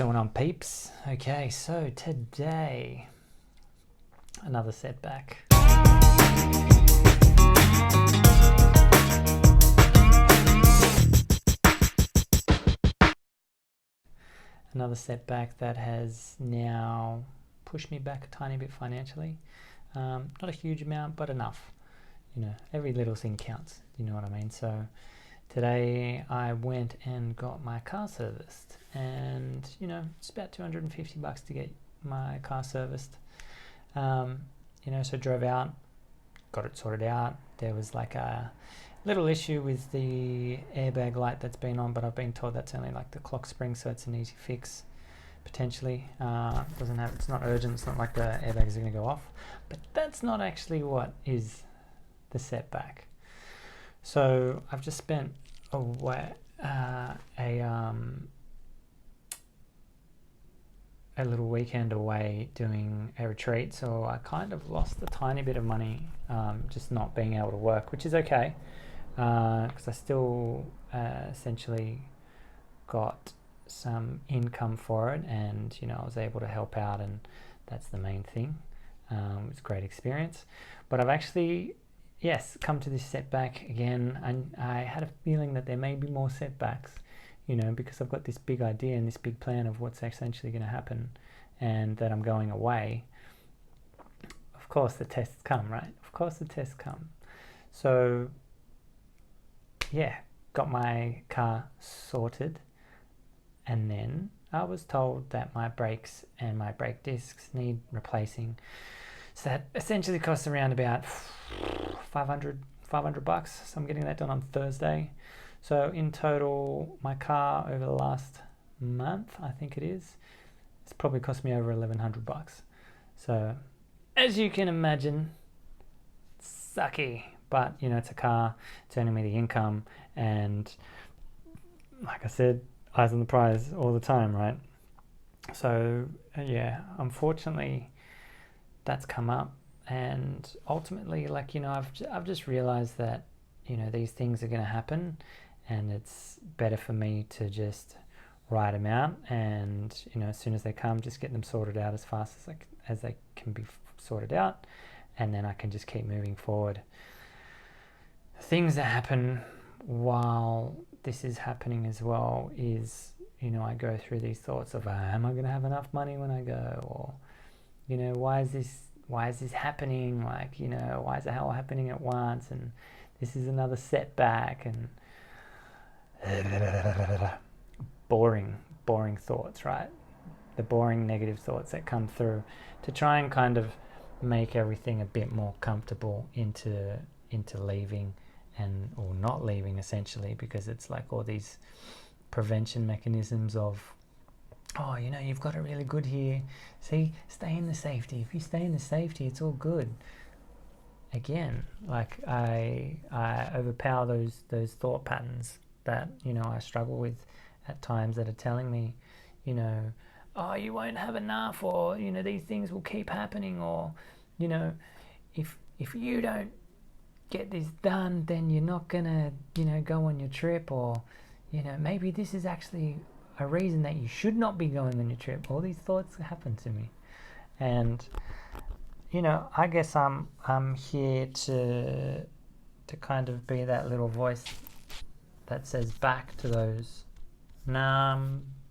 Going on, peeps? Okay, so today, another setback. Another setback that has now pushed me back a tiny bit financially. Not a huge amount, but enough. You know, every little thing counts. You know what I mean? So today I went and got my car serviced, and you know, it's about $250 to get my car serviced. So drove out, got it sorted out. There was like a little issue with the airbag light that's been on, but I've been told that's only like the clock spring, so it's an easy fix potentially. It's not urgent. It's not like the airbags are going to go off, but that's not actually what is the setback. So I've just spent a little weekend away doing a retreat, so I kind of lost a tiny bit of money just not being able to work, which is okay, because I still essentially got some income for it, and you know, I was able to help out, and that's the main thing. It was a great experience, but I've actually come to this setback again, and I had a feeling that there may be more setbacks, you know, because I've got this big idea and this big plan of what's essentially going to happen, and that I'm going away. Of course the tests come, right? Of course the tests come. So got my car sorted, and then I was told that my brakes and my brake discs need replacing. So that essentially costs around about $500. So I'm getting that done on Thursday. So in total, my car over the last month, I think it's probably cost me over $1,100. So as you can imagine, sucky. But you know, it's a car, it's earning me the income, and like I said, eyes on the prize all the time, right? So unfortunately, that's come up, and ultimately, like, you know, I've just realized that, you know, these things are going to happen, and it's better for me to just write them out, and you know, as soon as they come, just get them sorted out as fast as they can be sorted out, and then I can just keep moving forward. Things that happen while this is happening as well is, you know, I go through these thoughts of, am I going to have enough money when I go, or you know, why is this happening? Like, you know, why is it all happening at once? And this is another setback, and boring thoughts, right? The boring negative thoughts that come through to try and kind of make everything a bit more comfortable into leaving or not leaving, essentially, because it's like all these prevention mechanisms of, oh, you know, you've got it really good here. See, stay in the safety. If you stay in the safety, it's all good. Again, like I overpower those thought patterns that, you know, I struggle with at times, that are telling me, you know, oh, you won't have enough, or you know, these things will keep happening, or you know, if you don't get this done, then you're not gonna, you know, go on your trip, or you know, maybe this is actually a reason that you should not be going on your trip. All these thoughts happen to me, and you know, I guess I'm here to kind of be that little voice that says back to those, nah,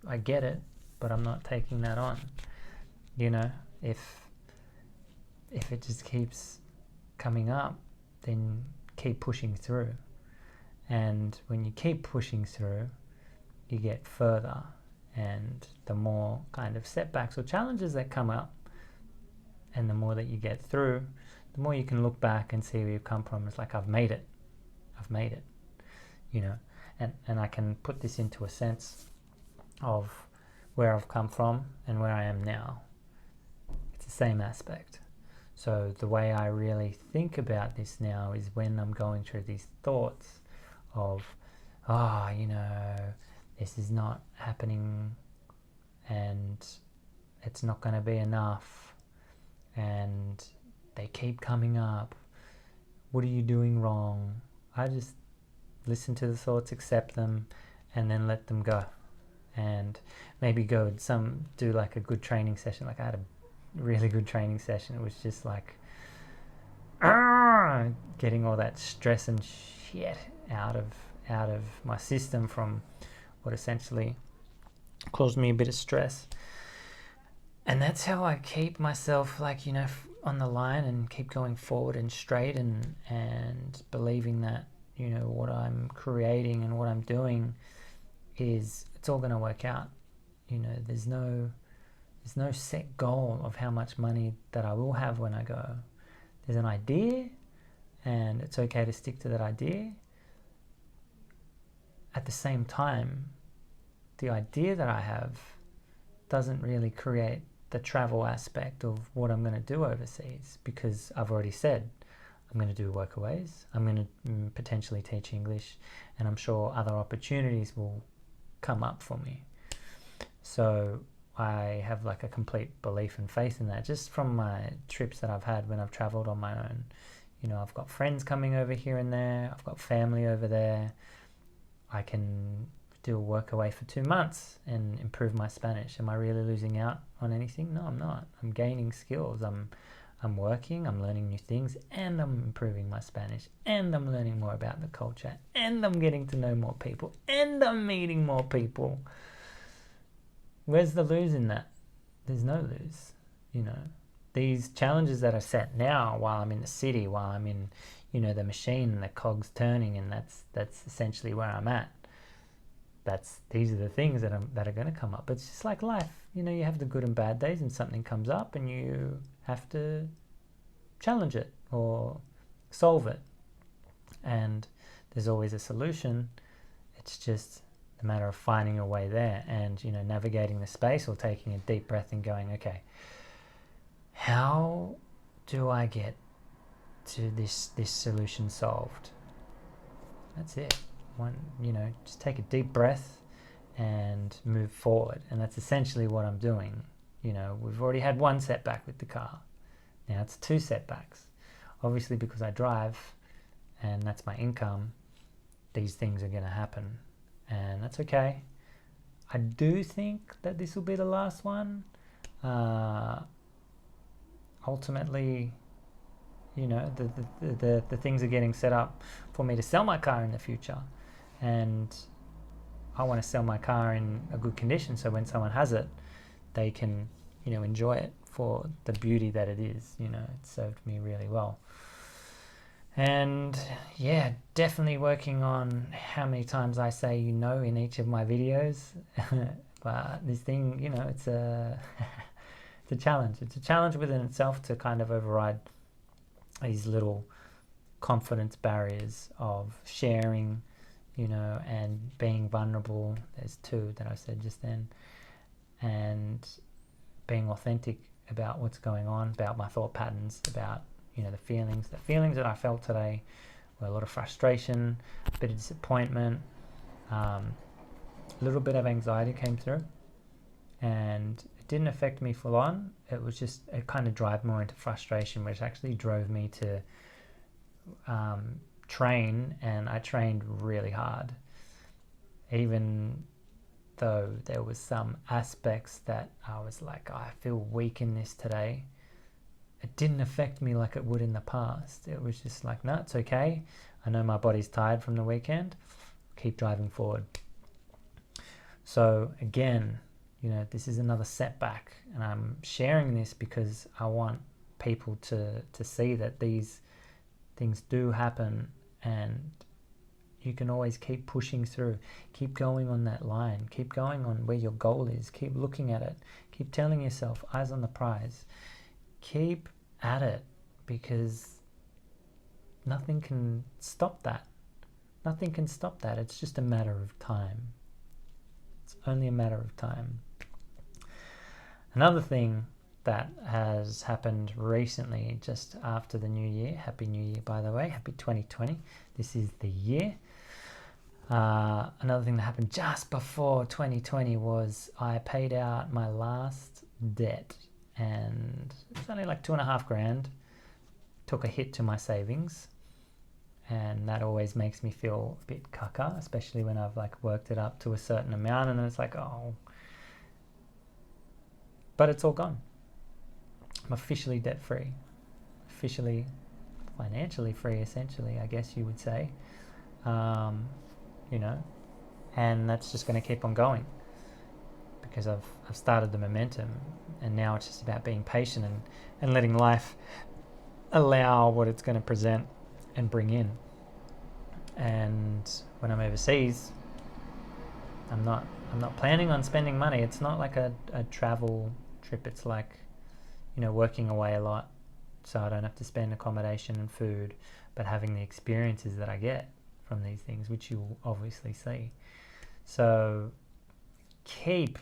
I get it, but I'm not taking that on. You know, if it just keeps coming up, then keep pushing through, and when you keep pushing through, you get further, and the more kind of setbacks or challenges that come up, and the more that you get through, the more you can look back and see where you've come from. It's like, I've made it, you know, and I can put this into a sense of where I've come from and where I am now. It's the same aspect. So the way I really think about this now is when I'm going through these thoughts of, you know, this is not happening, and it's not going to be enough, and they keep coming up. What are you doing wrong? I just listen to the thoughts, accept them, and then let them go. and maybe do like a good training session. Like I had a really good training session. It was just like getting all that stress and shit out of my system from what essentially caused me a bit of stress. And that's how I keep myself like, on the line and keep going forward and straight and believing that, what I'm creating and what I'm doing it's all going to work out. There's no set goal of how much money that I will have when I go. There's an idea, and it's okay to stick to that idea. At the same time, the idea that I have doesn't really create the travel aspect of what I'm going to do overseas, because I've already said I'm going to do workaways, I'm going to potentially teach English, and I'm sure other opportunities will come up for me. So I have like a complete belief and faith in that, just from my trips that I've had when I've traveled on my own. I've got friends coming over here and there, I've got family over there. I can do a work away for 2 months and improve my Spanish. Am I really losing out on anything? No, I'm not. I'm gaining skills. I'm working, I'm learning new things, and I'm improving my Spanish, and I'm learning more about the culture, and I'm getting to know more people, and I'm meeting more people. Where's the lose in that? There's no lose. These challenges that are set now while I'm in the city, while I'm in, the machine and the cogs turning, and that's essentially where I'm at. These are the things that are going to come up. It's just like life. You have the good and bad days, and something comes up and you have to challenge it or solve it. And there's always a solution. It's just a matter of finding a way there and, navigating the space or taking a deep breath and going, okay, how do I get to this solution solved? That's it. Just take a deep breath and move forward. And that's essentially what I'm doing. We've already had one setback with the car. Now it's 2 setbacks. Obviously, because I drive and that's my income, these things are going to happen. And that's okay. I do think that this will be the last one. Ultimately, the things are getting set up for me to sell my car in the future. And I want to sell my car in a good condition, so when someone has it, they can, enjoy it for the beauty that it is. It served me really well. And yeah, definitely working on how many times I say in each of my videos. But this thing, it's a it's a challenge. It's a challenge within itself to kind of override these little confidence barriers of sharing, and being vulnerable. There's 2 that I said just then. And being authentic about what's going on, about my thought patterns, about, the feelings. The feelings that I felt today were a lot of frustration, a bit of disappointment, a little bit of anxiety came through. And it didn't affect me full on. It kind of drove more into frustration, which actually drove me to train, and I trained really hard. Even though there was some aspects that I was like, I feel weak in this today, it didn't affect me like it would in the past. It was just like, no, it's okay. I know my body's tired from the weekend. Keep driving forward. So again, this is another setback, and I'm sharing this because I want people to see that these things do happen, and you can always keep pushing through, keep going on that line, keep going on where your goal is, keep looking at it, keep telling yourself, eyes on the prize, keep at it, because nothing can stop that. Nothing can stop that. It's just a matter of time. It's only a matter of time. Another thing that has happened recently, just after the new year, Happy New Year, by the way, Happy 2020, this is the year. Another thing that happened just before 2020 was I paid out my last debt, and it was only like $2,500. Took a hit to my savings, And that always makes me feel a bit caca, especially when I've like worked it up to a certain amount and then it's like, oh, but it's all gone. I'm officially debt free, officially financially free, essentially, I guess you would say, you know, and that's just going to keep on going because I've started the momentum, and now it's just about being patient and letting life allow what it's going to present and bring in. And when I'm overseas, I'm not planning on spending money. It's not like a travel trip. It's like, you know, working away a lot so I don't have to spend accommodation and food, but having the experiences that I get from these things, which you'll obviously see. So keep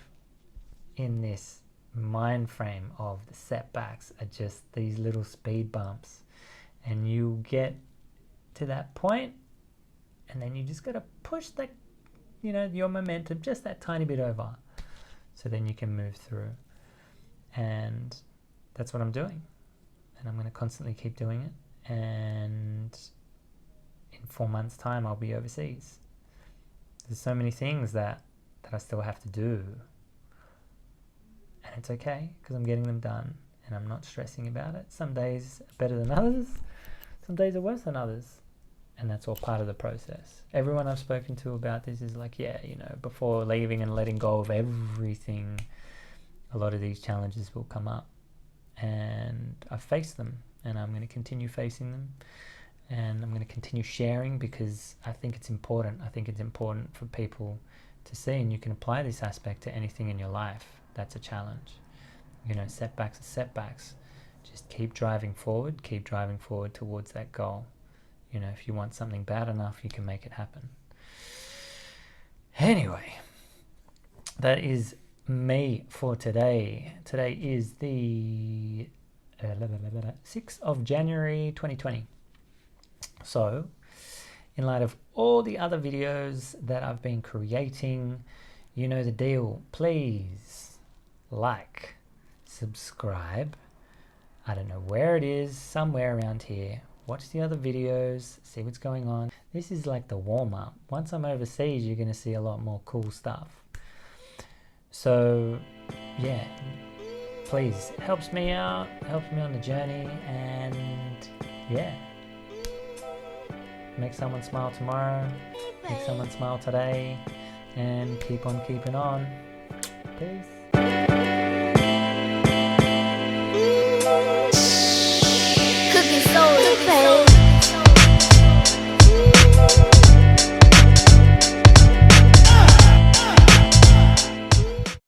in this mind frame of the setbacks are just these little speed bumps, and you get to that point, and then you just got to push that, you know, your momentum just that tiny bit over, so then you can move through. And that's what I'm doing, and I'm going to constantly keep doing it. And in 4 months' time, I'll be overseas. There's so many things that I still have to do, and it's okay because I'm getting them done and I'm not stressing about it. Some days are better than others, some days are worse than others, and that's all part of the process. Everyone I've spoken to about this is like, yeah, you know, before leaving and letting go of everything, a lot of these challenges will come up, and I've faced them, and I'm going to continue facing them, and I'm going to continue sharing because I think it's important. I think it's important for people to see, and you can apply this aspect to anything in your life that's a challenge. You know, setbacks are setbacks. Just keep driving forward towards that goal. You know, if you want something bad enough, you can make it happen. Anyway, that is me for today. Today is the 6th of January 2020. So, in light of all the other videos that I've been creating, you know the deal. Please like, subscribe. I don't know where it is, somewhere around here. Watch the other videos, see what's going on. This is like the warm-up. Once I'm overseas, you're going to see a lot more cool stuff. So, yeah, please, helps me out, helps me on the journey, and yeah, make someone smile tomorrow, make someone smile today, and keep on keeping on. Peace.